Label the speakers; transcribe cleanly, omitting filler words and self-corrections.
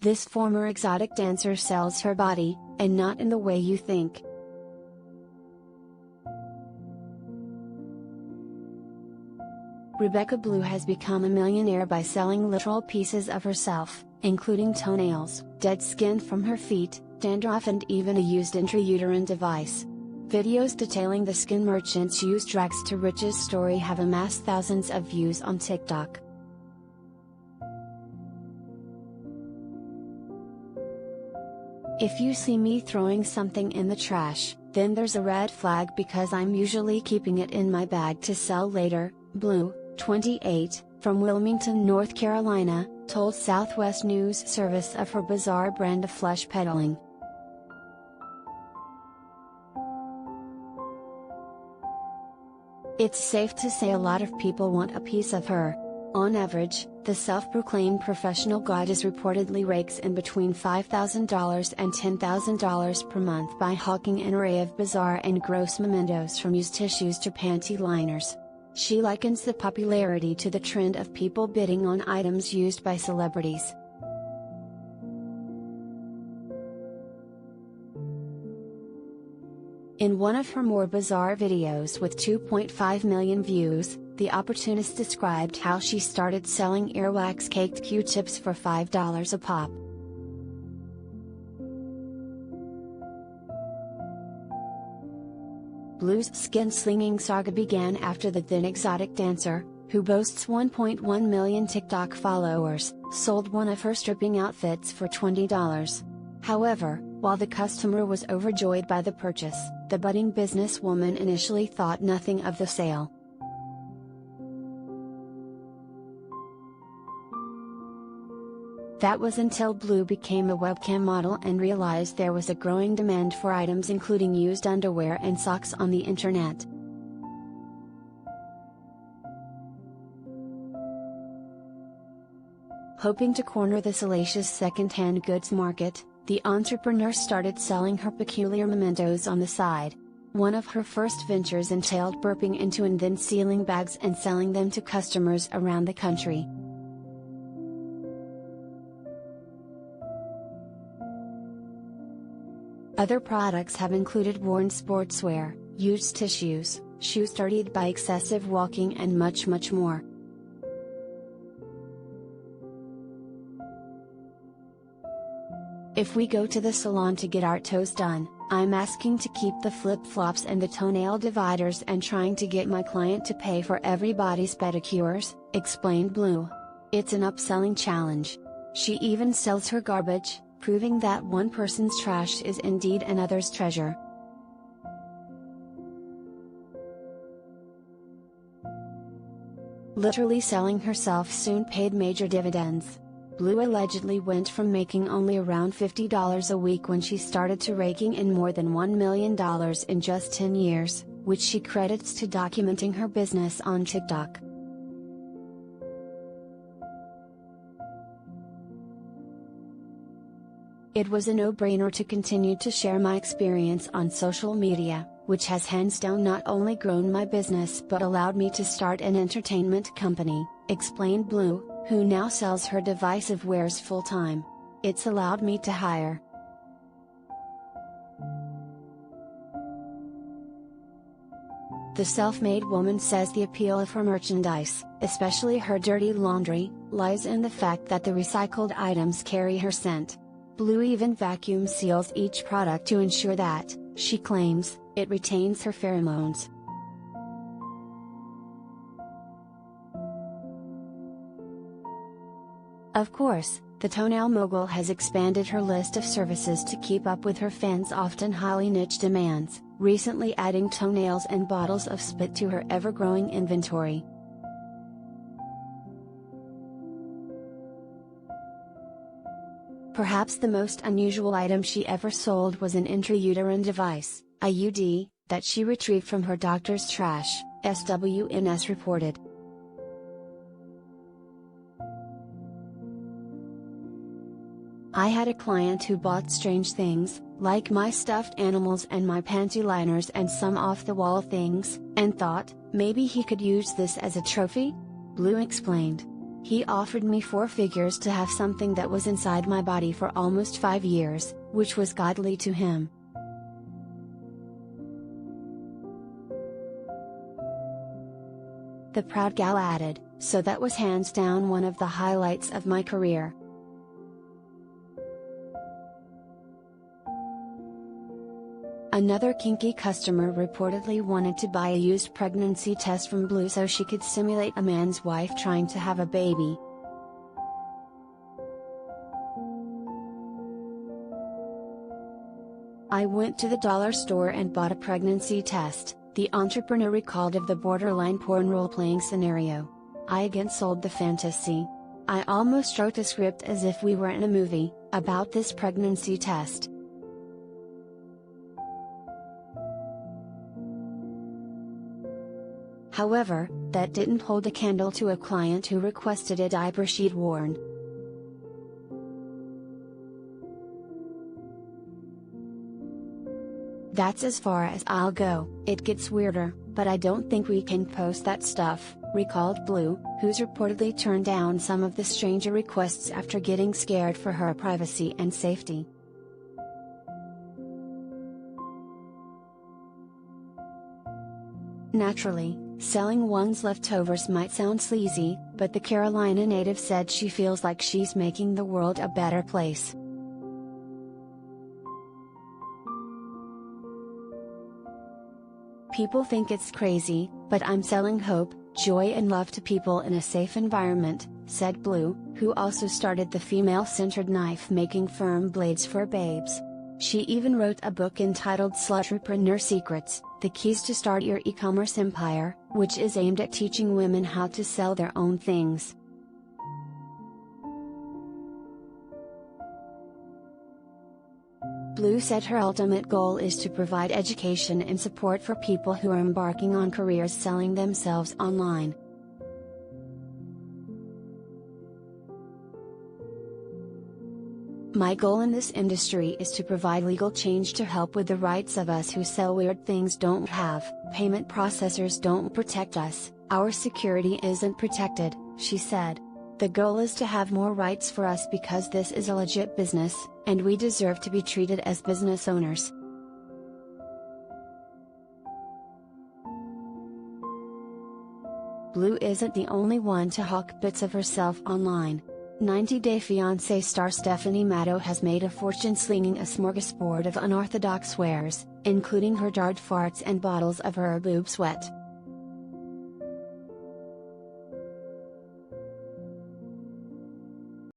Speaker 1: This former exotic dancer sells her body, and not in the way you think. Rebecca Blue has become a millionaire by selling literal pieces of herself, including toenails, dead skin from her feet, dandruff and even a used intrauterine device. Videos detailing the skin merchant's used rags to riches story have amassed thousands of views on TikTok. If you see me throwing something in the trash, then there's a red flag because I'm usually keeping it in my bag to sell later, Blue, 28, from Wilmington, North Carolina, told Southwest News Service of her bizarre brand of flesh peddling. It's safe to say a lot of people want a piece of her. On average, the self-proclaimed professional goddess reportedly rakes in between $5,000 and $10,000 per month by hawking an array of bizarre and gross mementos from used tissues to panty liners. She likens the popularity to the trend of people bidding on items used by celebrities. In one of her more bizarre videos with 2.5 million views, the opportunist described how she started selling earwax-caked Q-tips for $5 a pop. Blue's skin-slinging saga began after the then exotic dancer, who boasts 1.1 million TikTok followers, sold one of her stripping outfits for $20. However, while the customer was overjoyed by the purchase, the budding businesswoman initially thought nothing of the sale. That was until Blue became a webcam model and realized there was a growing demand for items including used underwear and socks on the internet. Hoping to corner the salacious second-hand goods market, the entrepreneur started selling her peculiar mementos on the side. One of her first ventures entailed burping into and then sealing bags and selling them to customers around the country. Other products have included worn sportswear, used tissues, shoes dirtied by excessive walking and much more. If we go to the salon to get our toes done, I'm asking to keep the flip-flops and the toenail dividers and trying to get my client to pay for everybody's pedicures, explained Blue. It's an upselling challenge. She even sells her garbage, proving that one person's trash is indeed another's treasure. Literally selling herself soon paid major dividends. Blue allegedly went from making only around $50 a week when she started to raking in more than $1 million in just 10 years, which she credits to documenting her business on TikTok. It was a no-brainer to continue to share my experience on social media, which has hands down not only grown my business but allowed me to start an entertainment company, explained Blue, who now sells her divisive wares full-time. It's allowed me to hire. The self-made woman says the appeal of her merchandise, especially her dirty laundry, lies in the fact that the recycled items carry her scent. Blue even vacuum seals each product to ensure that, she claims, it retains her pheromones. Of course, the toenail mogul has expanded her list of services to keep up with her fans' often highly niche demands, recently adding toenails and bottles of spit to her ever-growing inventory. Perhaps the most unusual item she ever sold was an intrauterine device, IUD, that she retrieved from her doctor's trash, SWNS reported. I had a client who bought strange things, like my stuffed animals and my panty liners and some off-the-wall things, and thought, maybe he could use this as a trophy? Blue explained. He offered me 4 figures to have something that was inside my body for almost 5 years, which was godly to him. The proud gal added, "So that was hands down one of the highlights of my career." Another kinky customer reportedly wanted to buy a used pregnancy test from Blue so she could simulate a man's wife trying to have a baby. "I went to the dollar store and bought a pregnancy test," the entrepreneur recalled of the borderline porn role-playing scenario. "I again sold the fantasy. I almost wrote a script as if we were in a movie, about this pregnancy test." However, that didn't hold a candle to a client who requested a diaper sheet worn. "That's as far as I'll go, it gets weirder, but I don't think we can post that stuff," recalled Blue, who's reportedly turned down some of the stranger requests after getting scared for her privacy and safety. Naturally, selling one's leftovers might sound sleazy, but the Carolina native said she feels like she's making the world a better place. "People think it's crazy, but I'm selling hope, joy and love to people in a safe environment," said Blue, who also started the female-centered knife-making firm Blades for Babes. She even wrote a book entitled Slutrepreneur Secrets, The Keys to Start Your E-commerce Empire, which is aimed at teaching women how to sell their own things. Blue said her ultimate goal is to provide education and support for people who are embarking on careers selling themselves online. "My goal in this industry is to provide legal change to help with the rights of us who sell weird things don't have. Payment processors don't protect us, our security isn't protected," she said. "The goal is to have more rights for us because this is a legit business, and we deserve to be treated as business owners." Blue isn't the only one to hawk bits of herself online. 90 Day Fiancé star Stephanie Matto has made a fortune slinging a smorgasbord of unorthodox wares, including her jarred farts and bottles of her boob sweat.